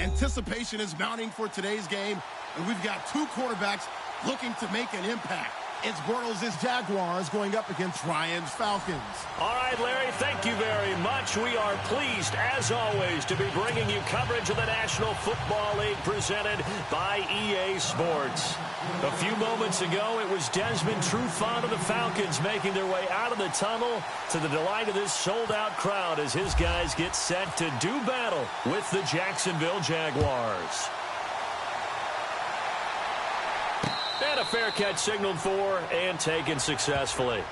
Anticipation is mounting for today's game, and we've got two quarterbacks looking to make an impact. It's Bortles' Jaguars going up against Ryan's Falcons. All right, Larry, thank you very much. We are pleased, as always, to be bringing you coverage of the National Football League presented by EA Sports. A few moments ago, it was Desmond Trufant of the Falcons making their way out of the tunnel to the delight of this sold-out crowd as his guys get set to do battle with the Jacksonville Jaguars. And a fair catch signaled for and taken successfully.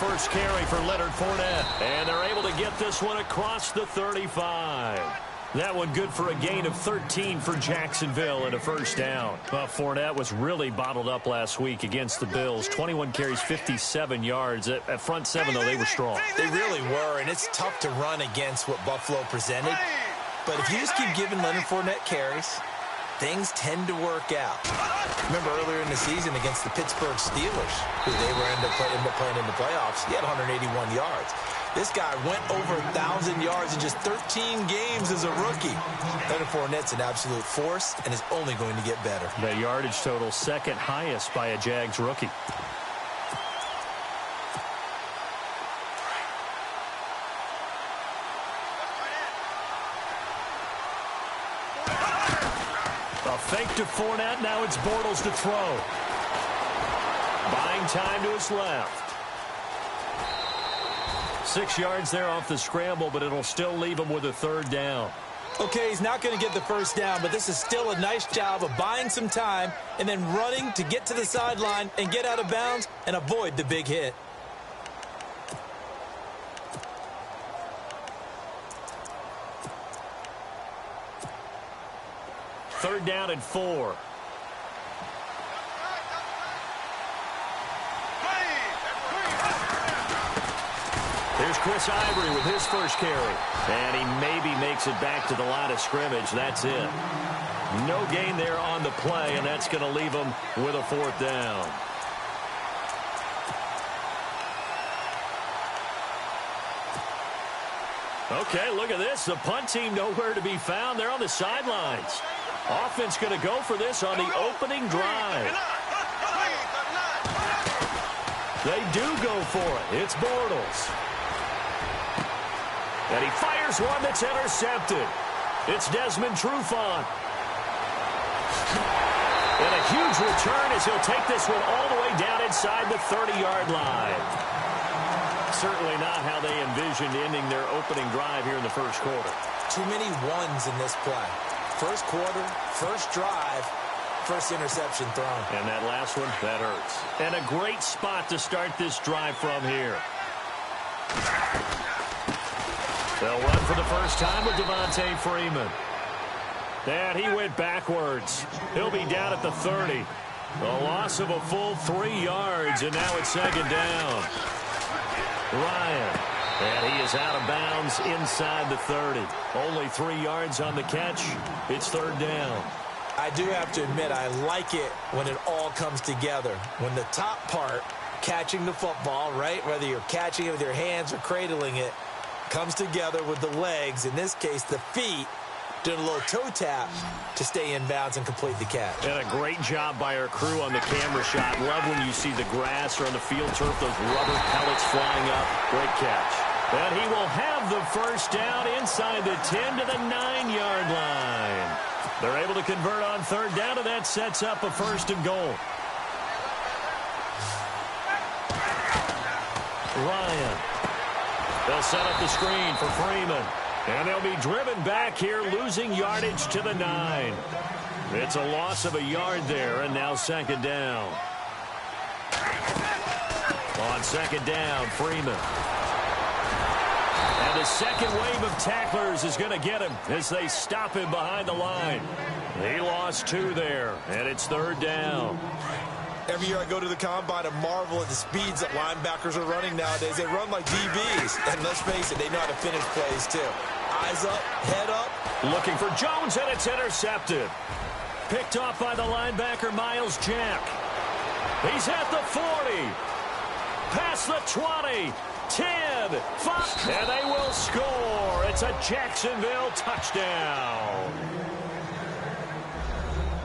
First carry for Leonard Fournette. And they're able to get this one across the 35. That one good for a gain of 13 for Jacksonville and a first down. Well, Fournette was really bottled up last week against the Bills. 21 carries, 57 yards. At front seven, though, they were strong. They really were, and it's tough to run against what Buffalo presented. But if you just keep giving Leonard Fournette carries, things tend to work out. Remember earlier in the season against the Pittsburgh Steelers, who they were end up playing in the playoffs, he had 181 yards. This guy went over 1,000 yards in just 13 games as a rookie. Leonard Fournette's an absolute force and is only going to get better. The yardage total second highest by a Jags rookie. Fake to Fournette. Now it's Bortles to throw. Buying time to his left. 6 yards there off the scramble, but it'll still leave him with a third down. Okay, he's not going to get the first down, but this is still a nice job of buying some time and then running to get to the sideline and get out of bounds and avoid the big hit. Third down and 4. Here's Chris Ivory with his first carry. And he maybe makes it back to the line of scrimmage. That's it. No gain there on the play, and that's going to leave him with a fourth down. Okay, look at this. The punt team nowhere to be found. They're on the sidelines. Offense going to go for this on the opening drive. They do go for it. It's Bortles. And he fires one that's intercepted. It's Desmond Trufant. And a huge return as he'll take this one all the way down inside the 30-yard line. Certainly not how they envisioned ending their opening drive here in the first quarter. Too many ones in this play. First quarter, first drive, first interception thrown. And that last one, that hurts. And a great spot to start this drive from here. They'll run for the first time with Devontae Freeman. And he went backwards. He'll be down at the 30. A loss of a full 3 yards, and now it's second down. Ryan. And he is out of bounds inside the 30. Only 3 yards on the catch. It's third down. I do have to admit, I like it when it all comes together. When the top part, catching the football, right, whether you're catching it with your hands or cradling it, comes together with the legs, in this case the feet, doing a little toe tap to stay in bounds and complete the catch. And a great job by our crew on the camera shot. Love when you see the grass or on the field turf, those rubber pellets flying up. Great catch. And he will have the first down inside the 10 to the 9-yard line. They're able to convert on third down, and that sets up a first and goal. Ryan. They'll set up the screen for Freeman. And they'll be driven back here, losing yardage to the 9. It's a loss of a yard there, and now second down. On second down, Freeman. And And the second wave of tacklers is going to get him as they stop him behind the line. He lost 2 there, and it's 3rd down. Every year I go to the combine and marvel at the speeds that linebackers are running nowadays. They run like DBs, and let's face it, they know how to finish plays too. Eyes up, head up. Looking for Jones, and it's intercepted. Picked off by the linebacker, Miles Jack. He's at the 40. Past the 20. 10, 5, and they will score. It's a Jacksonville touchdown.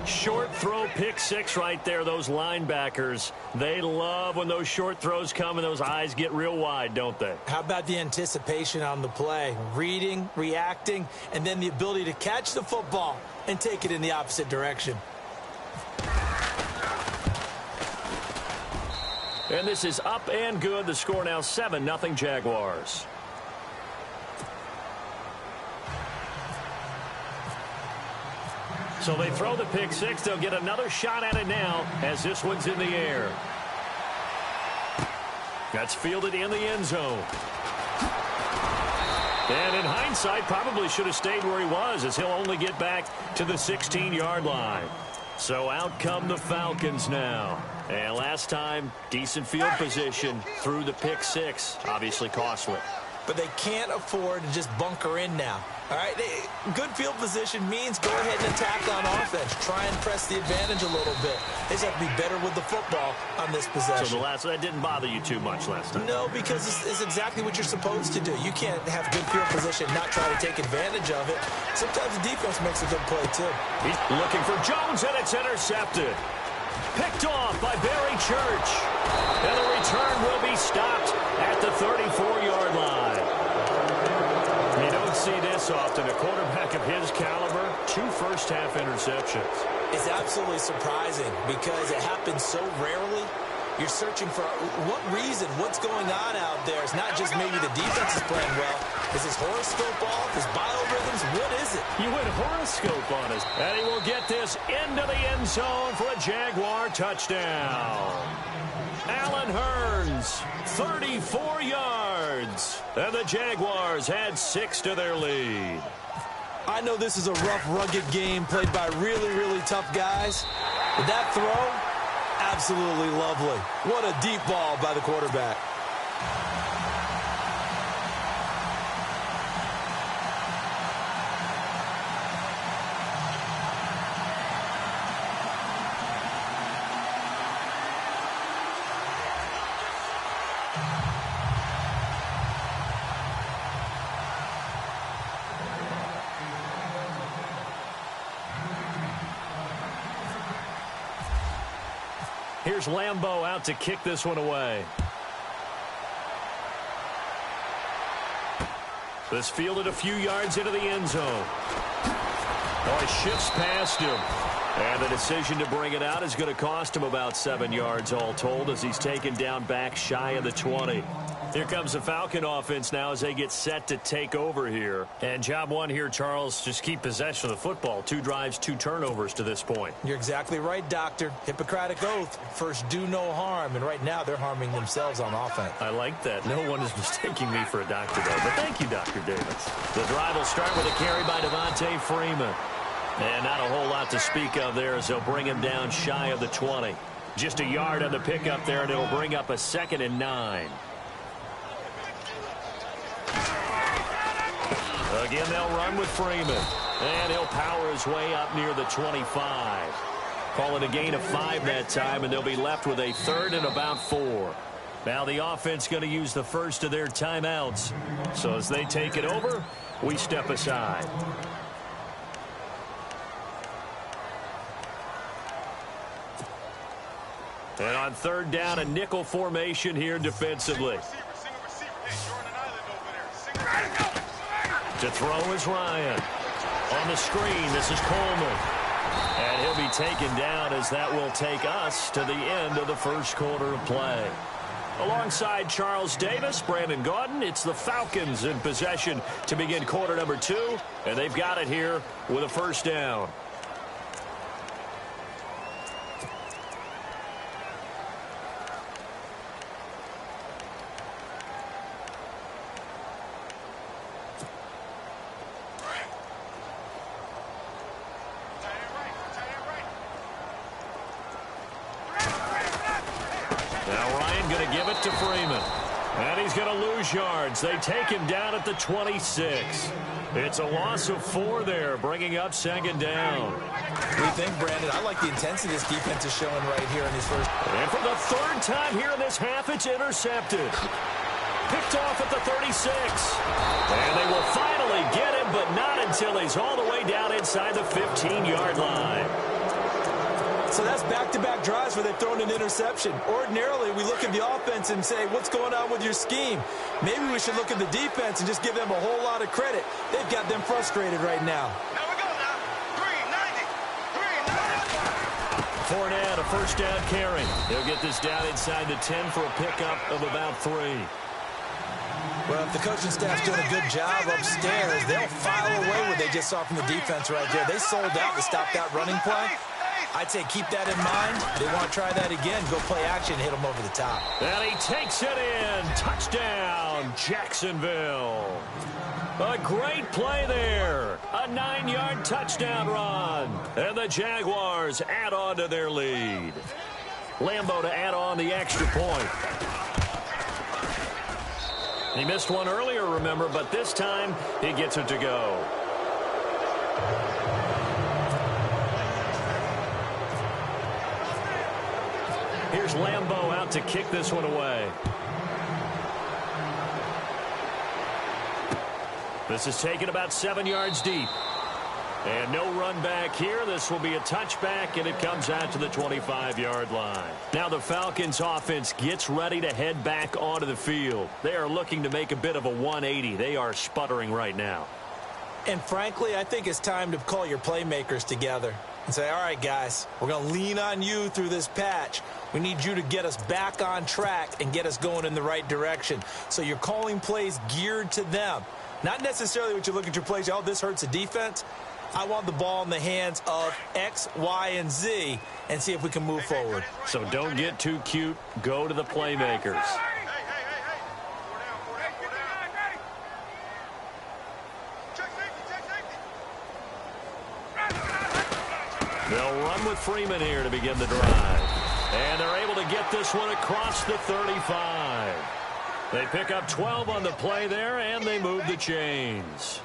Short throw, pick 6 right there. Those linebackers, they love when those short throws come and those eyes get real wide, don't they? How about the anticipation on the play? Reading, reacting, and then the ability to catch the football and take it in the opposite direction. And this is up and good. The score now 7-0 Jaguars. So they throw the pick 6. They'll get another shot at it now as this one's in the air. That's fielded in the end zone. And in hindsight, probably should have stayed where he was as he'll only get back to the 16-yard line. So out come the Falcons now. And last time, decent field position through the pick 6. Obviously costly. But they can't afford to just bunker in now. All right, good field position means go ahead and attack on offense. Try and press the advantage a little bit. They just have to be better with the football on this possession. So that didn't bother you too much last time? No, because it's exactly what you're supposed to do. You can't have good field position, not try to take advantage of it. Sometimes the defense makes a good play, too. He's looking for Jones, and it's intercepted. Picked off by Barry Church. And the return will be stopped at the 34-yard line. You don't see this often. A quarterback of his caliber, 2 first-half interceptions. It's absolutely surprising because it happens so rarely. You're searching for what reason, what's going on out there. It's not just maybe the defense is playing well. Is his horoscope off? His biorhythms? What is it? You went horoscope on us. And he will get this into the end zone for a Jaguar touchdown. Allen Hurns, 34 yards. And the Jaguars add 6 to their lead. I know this is a rough, rugged game played by really, really tough guys. But that throw, absolutely lovely. What a deep ball by the quarterback. Here's Lambeau out to kick this one away. This fielded a few yards into the end zone. Oh, he shifts past him. And the decision to bring it out is going to cost him about 7 yards all told as he's taken down back shy of the 20. Here comes the Falcon offense now as they get set to take over here. And job one here, Charles, just keep possession of the football. 2 drives, 2 turnovers to this point. You're exactly right, Doctor. Hippocratic oath. First, do no harm. And right now, they're harming themselves on offense. I like that. No one is mistaking me for a doctor, though. But thank you, Dr. Davis. The drive will start with a carry by Devontae Freeman. And not a whole lot to speak of there as they'll bring him down shy of the 20. Just a yard on the pickup there, and it'll bring up a 2nd and 9. Again, they'll run with Freeman. And he'll power his way up near the 25. Call it a gain of 5 that time, and they'll be left with a 3rd and about 4. Now the offense going to use the first of their timeouts. So as they take it over, we step aside. And on 3rd down, a nickel formation here defensively. To throw is Ryan. On the screen, this is Coleman. And he'll be taken down as that will take us to the end of the first quarter of play. Alongside Charles Davis, Brandon Gaudin, it's the Falcons in possession to begin quarter number 2. And they've got it here with a first down. Now Ryan going to give it to Freeman. And he's going to lose yards. They take him down at the 26. It's a loss of 4 there, bringing up second down. What do you think, Brandon? I like the intensity this defense is showing right here in his first. And for the 3rd time here in this half, it's intercepted. Picked off at the 36. And they will finally get him, but not until he's all the way down inside the 15-yard line. So that's back-to-back drives where they've thrown an interception. Ordinarily, we look at the offense and say, what's going on with your scheme? Maybe we should look at the defense and just give them a whole lot of credit. They've got them frustrated right now. Now we go now. 390. Fournette, a first down carry. He'll get this down inside the 10 for a pickup of about 3. Well, if the coaching staff's doing a good job upstairs, they'll file away what they just saw from the defense right there. They sold out to stop that running play. I'd say keep that in mind. They want to try that again. Go play action and hit them over the top. And he takes it in. Touchdown, Jacksonville. A great play there. A 9-yard touchdown run. And the Jaguars add on to their lead. Lambeau to add on the extra point. He missed one earlier, remember, but this time he gets it to go. Here's Lambeau out to kick this one away. This is taken about 7 yards deep. And no run back here. This will be a touchback, and it comes out to the 25-yard line. Now the Falcons offense gets ready to head back onto the field. They are looking to make a bit of a 180. They are sputtering right now. And frankly, I think it's time to call your playmakers together and say, all right, guys, we're going to lean on you through this patch. We need you to get us back on track and get us going in the right direction. So you're calling plays geared to them. Not necessarily what you look at your plays, oh, this hurts the defense. I want the ball in the hands of X, Y, and Z and see if we can move forward. So don't get too cute. Go to the playmakers. They'll run with Freeman here to begin the drive. And they're able to get this one across the 35. They pick up 12 on the play there, and they move the chains.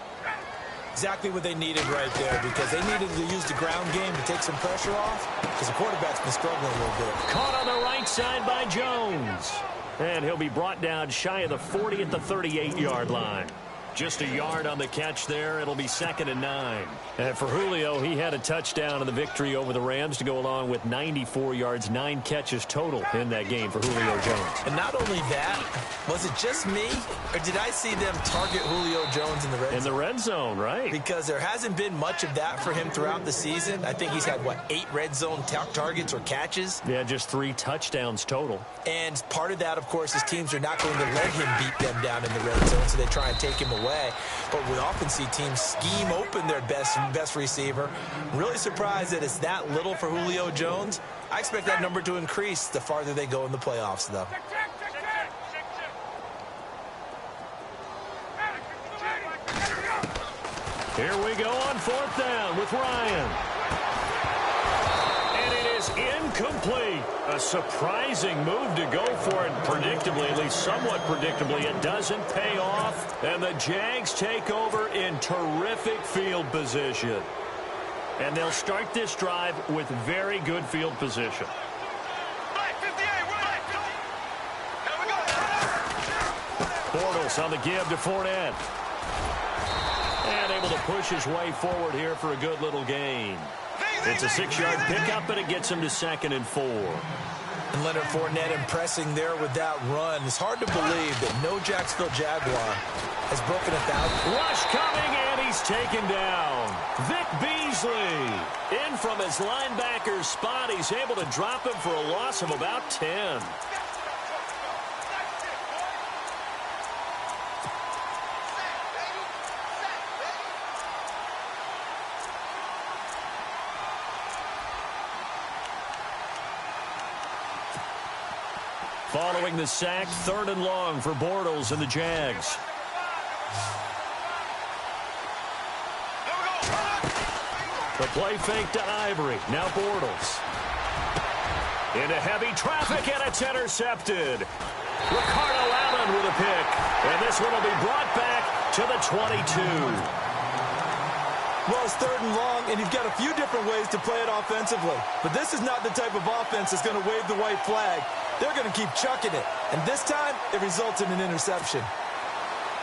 Exactly what they needed right there, because they needed to use the ground game to take some pressure off, because the quarterback's been struggling a little bit. Caught on the right side by Jones. And he'll be brought down shy of the 40 at the 38-yard line. Just a yard on the catch there. It'll be 2nd and 9. And for Julio, he had a touchdown in the victory over the Rams to go along with 94 yards, 9 catches total in that game for Julio Jones. And not only that, was it just me, or did I see them target Julio Jones in the red zone? In the red zone, right. Because there hasn't been much of that for him throughout the season. I think he's had, 8 red zone targets or catches? Yeah, just 3 touchdowns total. And part of that, of course, is teams are not going to let him beat them down in the red zone, so they try and take him away. But we often see teams scheme open their best receiver. Really surprised that it's that little for Julio Jones. I expect that number to increase the farther they go in the playoffs, though. Here we go on 4th down with Ryan. And it is incomplete. A surprising move to go for it predictably, at least somewhat predictably. It doesn't pay off, and the Jags take over in terrific field position. And they'll start this drive with very good field position. Bortles on the give to Fournette. And able to push his way forward here for a good little gain. It's a 6-yard pickup, and it gets him to 2nd and 4. And Leonard Fournette impressing there with that run. It's hard to believe that no Jacksonville Jaguar has broken 1,000. Rush coming, and he's taken down. Vic Beasley in from his linebacker spot. He's able to drop him for a loss of about 10. Following the sack, 3rd and long for Bortles and the Jags. The play fake to Ivory. Now Bortles. Into heavy traffic, and it's intercepted. Ricardo Allen with a pick. And this one will be brought back to the 22. Well, it's 3rd and long, and you've got a few different ways to play it offensively. But this is not the type of offense that's going to wave the white flag. They're going to keep chucking it. And this time, it results in an interception.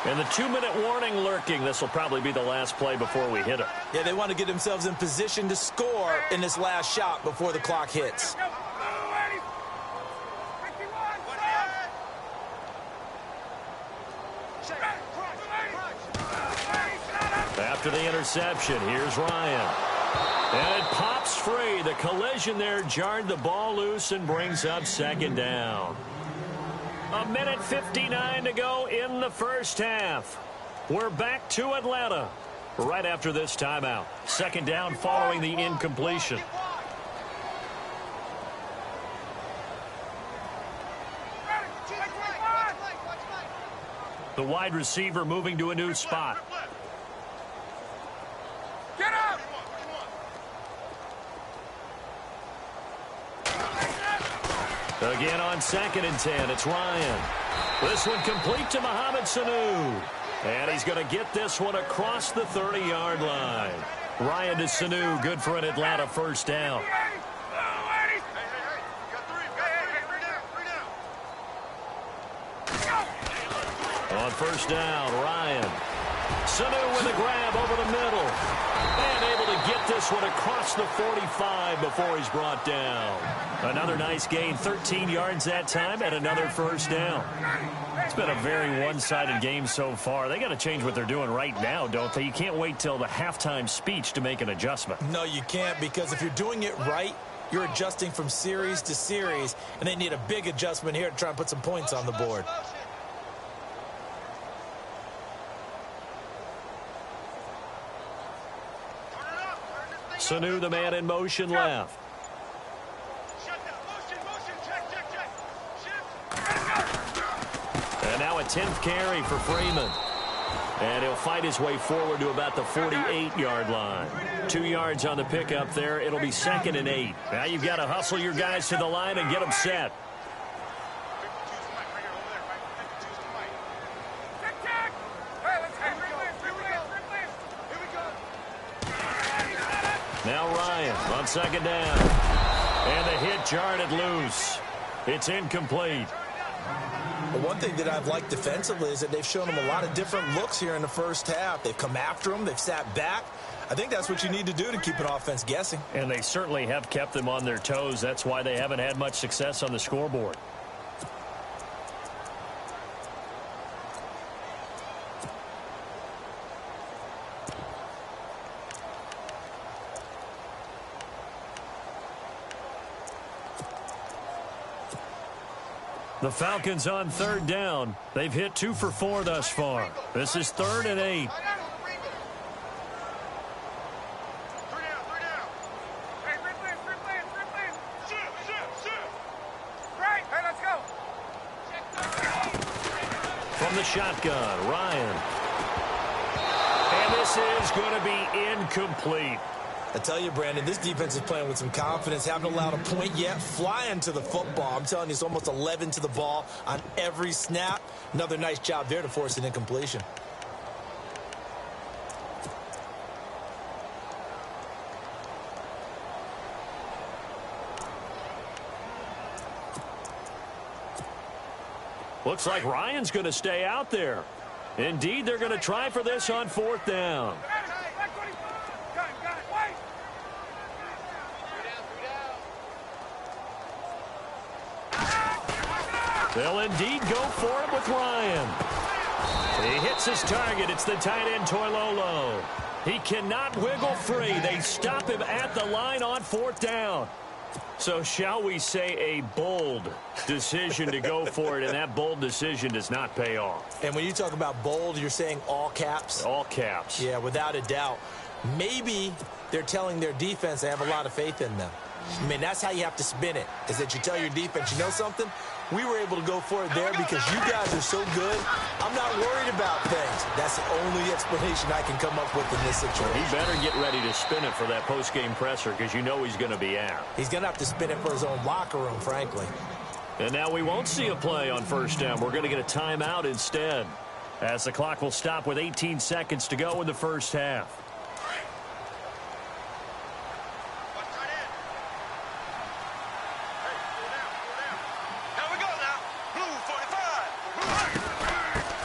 And the 2-minute warning lurking. This will probably be the last play before we hit it. Yeah, they want to get themselves in position to score in this last shot before the clock hits. After the interception, here's Ryan. And it pops free. The collision there jarred the ball loose and brings up 2nd down. 1:59 to go in the first half. We're back to Atlanta right after this timeout. 2nd down following the incompletion. The wide receiver moving to a new spot. Get up! Again on 2nd and 10, it's Ryan. This one complete to Mohamed Sanu. And he's going to get this one across the 30-yard line. Ryan to Sanu, good for an Atlanta first down. On first down, Ryan. Sanu with a grab over the middle. And able to get this one across the 45 before he's brought down. Another nice gain, 13 yards that time, and another first down. It's been a very one-sided game so far. They got to change what they're doing right now, don't they? You can't wait till the halftime speech to make an adjustment. No, you can't, because if you're doing it right, you're adjusting from series to series, and they need a big adjustment here to try and put some points on the board. Sanu, the man in motion left. And now a 10th carry for Freeman. And he'll fight his way forward to about the 48-yard line. 2 yards on the pickup there. It'll be 2nd and 8. Now you've got to hustle your guys to the line and get them set. Now Ryan on 2nd down. And the hit jarred it loose. It's incomplete. Well, one thing that I've liked defensively is that they've shown them a lot of different looks here in the first half. They've come after them. They've sat back. I think that's what you need to do to keep an offense guessing. And they certainly have kept them on their toes. That's why they haven't had much success on the scoreboard. The Falcons on 3rd down. They've hit 2 for 4 thus far. This is 3rd and 8. From the shotgun, Ryan. And this is going to be incomplete. I tell you, Brandon, this defense is playing with some confidence. Haven't allowed a point yet. Flying to the football. I'm telling you, it's almost 11 to the ball on every snap. Another nice job there to force an incompletion. Looks like Ryan's going to stay out there. Indeed, they're going to try for this on 4th down. They'll indeed go for it with Ryan. He hits his target. It's the tight end, Toilolo. He cannot wiggle free. They stop him at the line on 4th down. So shall we say a bold decision to go for it, and that bold decision does not pay off. And when you talk about bold, you're saying all caps? All caps. Yeah, without a doubt. Maybe they're telling their defense they have a lot of faith in them. I mean, that's how you have to spin it, is that you tell your defense, you know something? We were able to go for it there because you guys are so good. I'm not worried about things. That's the only explanation I can come up with in this situation. He better get ready to spin it for that post-game presser because you know he's going to be out. He's going to have to spin it for his own locker room, frankly. And now we won't see a play on first down. We're going to get a timeout instead, as the clock will stop with 18 seconds to go in the first half.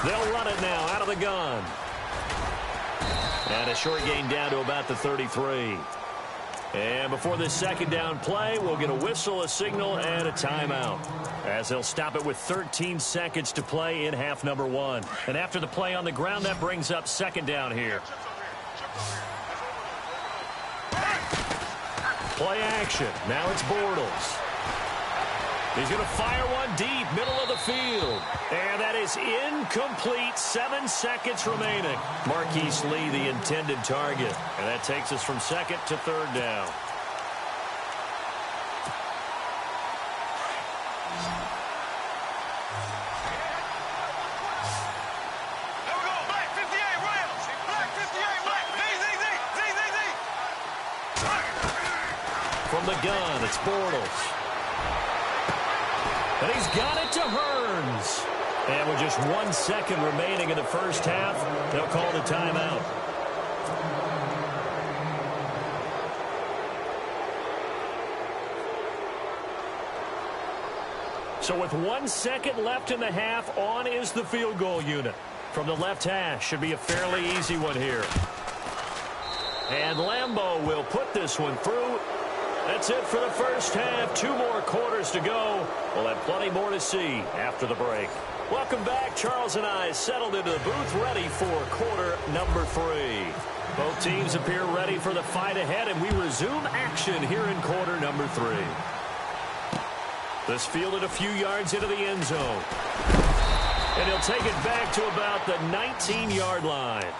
They'll run it now out of the gun. And a short gain down to about the 33. And before this second down play, we'll get a whistle, a signal, and a timeout, as they'll stop it with 13 seconds to play in half number 1. And after the play on the ground, that brings up second down here. Play action. Now it's Bortles. He's going to fire one deep, middle of the field. And that is incomplete. 7 seconds remaining. Marquise Lee, the intended target. And that takes us from second to third down. From the gun, it's Bortles. And he's got it to Hearns. And with just 1 second remaining in the first half, they'll call the timeout. So with 1 second left in the half, on is the field goal unit. From the left hash, should be a fairly easy one here. And Lambeau will put this one through. That's it for the first half. 2 more quarters to go. We'll have plenty more to see after the break. Welcome back. Charles and I settled into the booth, ready for quarter number 3. Both teams appear ready for the fight ahead, and we resume action here in quarter number 3. This fielded a few yards into the end zone. And he'll take it back to about the 19-yard line.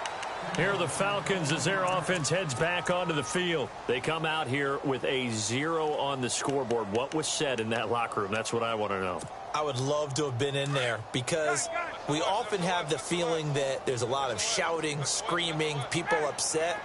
Here are the Falcons as their offense heads back onto the field. They come out here with a 0 on the scoreboard. What was said in that locker room? That's what I want to know. I would love to have been in there because we often have the feeling that there's a lot of shouting, screaming, people upset.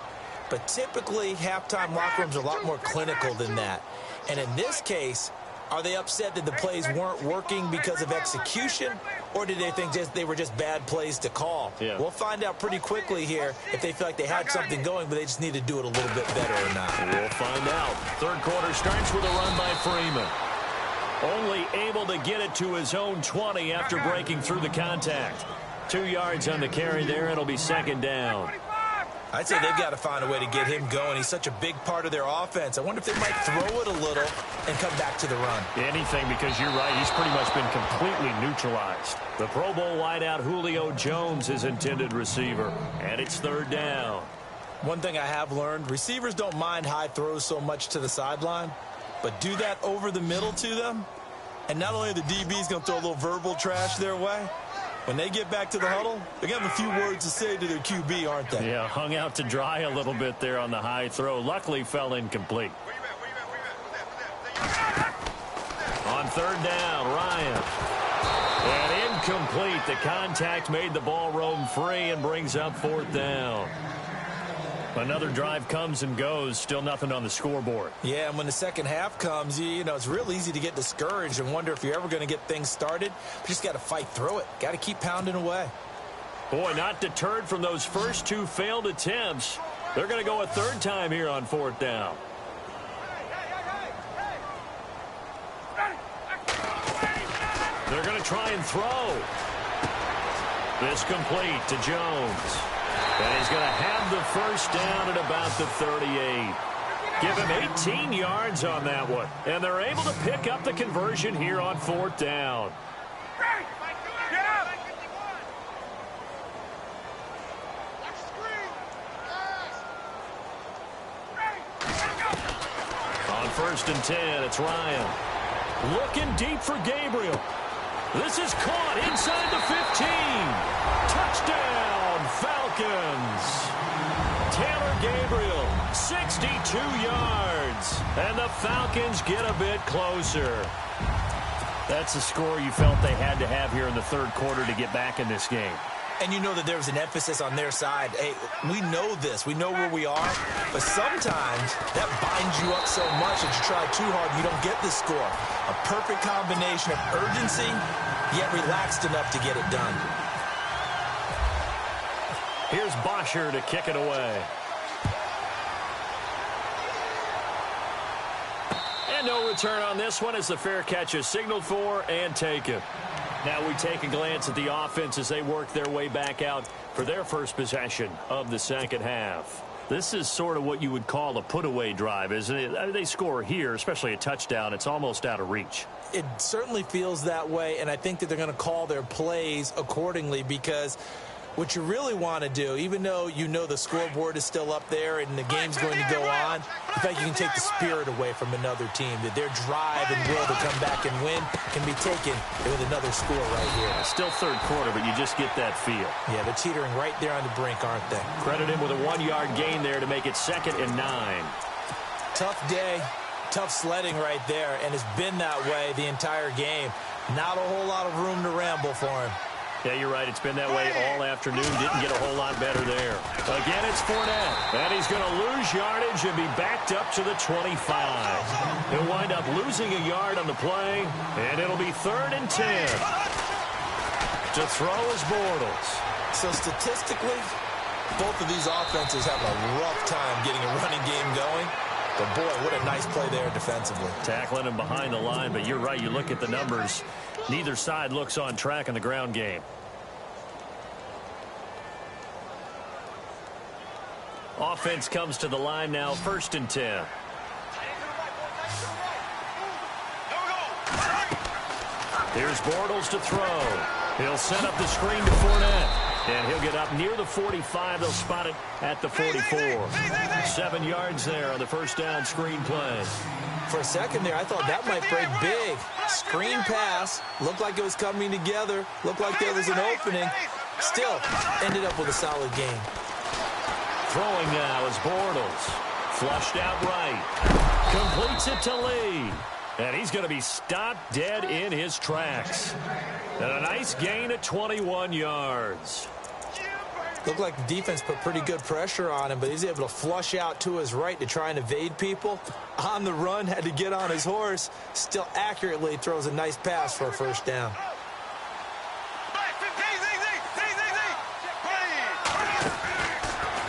But typically, halftime locker rooms are a lot more clinical than that. And in this case, are they upset that the plays weren't working because of execution, or did they think they were just bad plays to call? Yeah. We'll find out pretty quickly here if they feel like they had something going, but they just need to do it a little bit better or not. We'll find out. Third quarter starts with a run by Freeman. Only able to get it to his own 20 after breaking through the contact. 2 yards on the carry there. It'll be second down. I'd say they've got to find a way to get him going. He's such a big part of their offense. I wonder if they might throw it a little and come back to the run. Anything, because you're right. He's pretty much been completely neutralized. The Pro Bowl wideout Julio Jones is intended receiver. And it's third down. One thing I have learned, receivers don't mind high throws so much to the sideline, but do that over the middle to them, and not only are the DBs going to throw a little verbal trash their way, when they get back to the huddle, they got a few words to say to their QB, aren't they? Yeah, hung out to dry a little bit there on the high throw. Luckily, fell incomplete. On third down, Ryan. And incomplete. The contact made the ball roam free and brings up fourth down. Another drive comes and goes. Still nothing on the scoreboard. Yeah, and when the second half comes, you know, it's real easy to get discouraged and wonder if you're ever going to get things started. You just got to fight through it. Got to keep pounding away. Boy, not deterred from those first 2 failed attempts. They're going to go a third time here on fourth down. They're going to try and throw. This complete to Jones. And he's going to have the first down at about the 38. Give him 18 yards on that one. And they're able to pick up the conversion here on fourth down. On first and 10, it's Ryan. Looking deep for Gabriel. This is caught inside the 15. Touchdown, Falcons. Taylor Gabriel, 62 yards. And the Falcons get a bit closer. That's a score you felt they had to have here in the third quarter to get back in this game. And you know that there was an emphasis on their side. Hey, we know this. We know where we are. But sometimes that binds you up so much that you try too hard, you don't get the score. A perfect combination of urgency, yet relaxed enough to get it done. Here's Bosher to kick it away. And no return on this one as the fair catch is signaled for and taken. Now we take a glance at the offense as they work their way back out for their first possession of the second half. This is sort of what you would call a put-away drive, isn't it? I mean, they score here, especially a touchdown. It's almost out of reach. It certainly feels that way, and I think that they're going to call their plays accordingly because what you really want to do, even though you know the scoreboard is still up there and the game's going to go on, in fact, you can take the spirit away from another team, that their drive and will to come back and win can be taken with another score right here. Still third quarter, but you just get that feel. Yeah, they're teetering right there on the brink, aren't they? Credit him with a 1-yard gain there to make it 2nd and 9. Tough day, tough sledding right there, and it's been that way the entire game. Not a whole lot of room to ramble for him. Yeah, you're right. It's been that way all afternoon. Didn't get a whole lot better there. Again, it's Fournette. And he's going to lose yardage and be backed up to the 25. He'll wind up losing a yard on the play, and it'll be 3rd and 10. To throw is Bortles. So statistically, both of these offenses have a rough time getting a running game going. But, boy, what a nice play there defensively. Tackling him behind the line, but you're right. You look at the numbers. Neither side looks on track in the ground game. Offense comes to the line now, 1st and 10. Here's Bortles to throw. He'll set up the screen to Fournette. And he'll get up near the 45. They'll spot it at the 44. 7 yards there on the first down screen play. For a second there, I thought that might break big. Screen pass. Looked like it was coming together. Looked like there was an opening. Still, ended up with a solid game. Throwing now is Bortles. Flushed out right. Completes it to Lee. And he's going to be stopped dead in his tracks. And a nice gain of 21 yards. Looked like the defense put pretty good pressure on him, but he's able to flush out to his right to try and evade people. On the run, had to get on his horse. Still accurately throws a nice pass for a first down.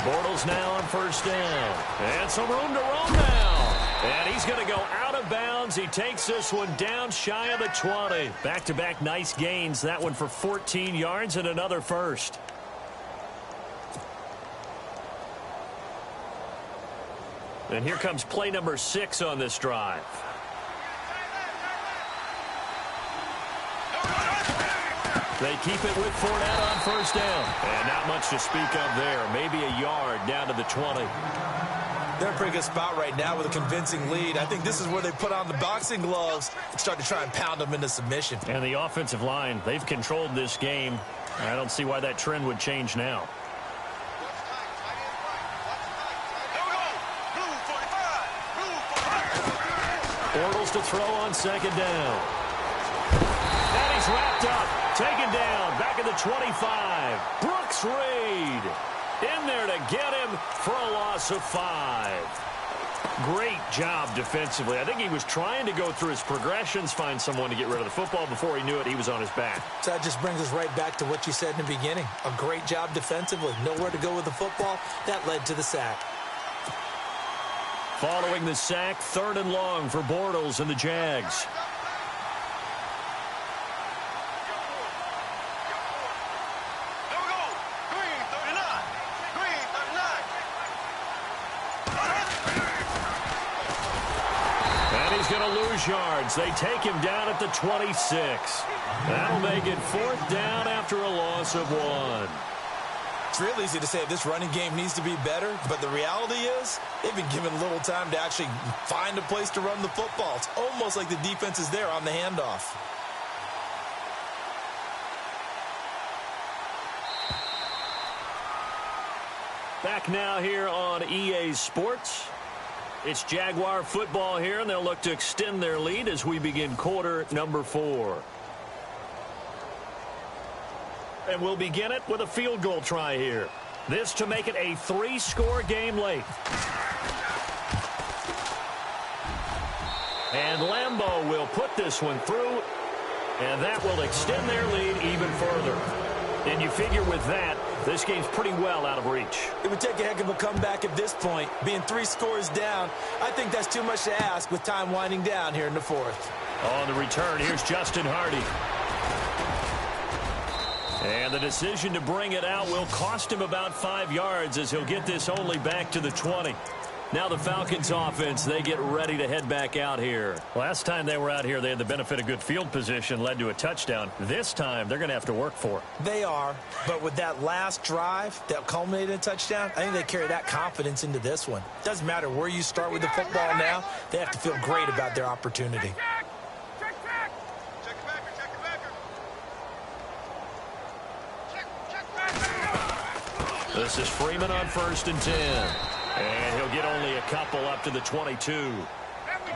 Bortles now on first down. And some room to roam now. And he's going to go out of bounds. He takes this one down shy of the 20. Back-to-back nice gains. That one for 14 yards and another first. And here comes play number 6 on this drive. They keep it with Fournette on first down. And not much to speak of there. Maybe a yard down to the 20. They're in a pretty good spot right now with a convincing lead. I think this is where they put on the boxing gloves and start to try and pound them into submission. And the offensive line, they've controlled this game. I don't see why that trend would change now. Bortles to throw on second down. And he's wrapped up. Taken down. Back at the 25. Brooks Reed in there to get him for a loss of 5. Great job defensively. I think he was trying to go through his progressions, find someone to get rid of the football. Before he knew it, he was on his back. So that just brings us right back to what you said in the beginning. A great job defensively. Nowhere to go with the football. That led to the sack. Following the sack, 3rd and long for Bortles and the Jags. Yards. They take him down at the 26. That'll make it 4th down after a loss of 1. It's real easy to say this running game needs to be better, but the reality is they've been given little time to actually find a place to run the football. It's almost like the defense is there on the handoff. Back now here on EA Sports. It's Jaguar football here, and they'll look to extend their lead as we begin quarter number 4. And we'll begin it with a field goal try here. This to make it a 3-score game late. And Lambeau will put this one through, and that will extend their lead even further. And you figure with that, this game's pretty well out of reach. It would take a heck of a comeback at this point. Being 3 scores down, I think that's too much to ask with time winding down here in the 4th. On the return, here's Justin Hardy. And the decision to bring it out will cost him about 5 yards as he'll get this only back to the 20. Now the Falcons offense, they get ready to head back out here. Last time they were out here, they had the benefit of good field position, led to a touchdown. This time, they're going to have to work for it. They are, but with that last drive that culminated in a touchdown, I think they carry that confidence into this one. Doesn't matter where you start with the football now, they have to feel great about their opportunity. This is Freeman on 1st and 10. And he'll get only a couple up to the 22.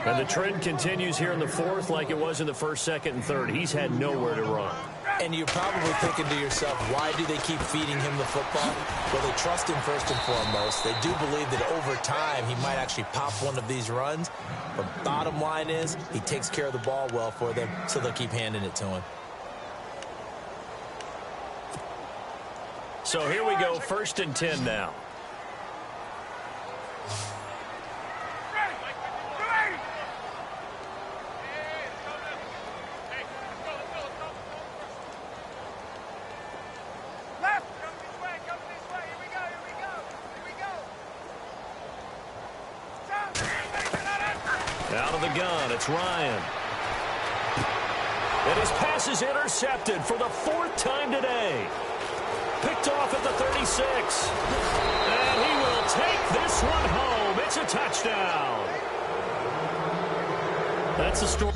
And the trend continues here in the 4th like it was in the 1st, 2nd, and 3rd. He's had nowhere to run. And you're probably thinking to yourself, why do they keep feeding him the football? Well, they trust him first and foremost. They do believe that over time he might actually pop one of these runs. But bottom line is he takes care of the ball well for them, so they'll keep handing it to him. So here we go, 1st and 10 now. Out of the gun, it's Ryan. And his pass is intercepted for the 4th time today. Picked off at the 36. And he will take this one home. It's a touchdown. That's a story.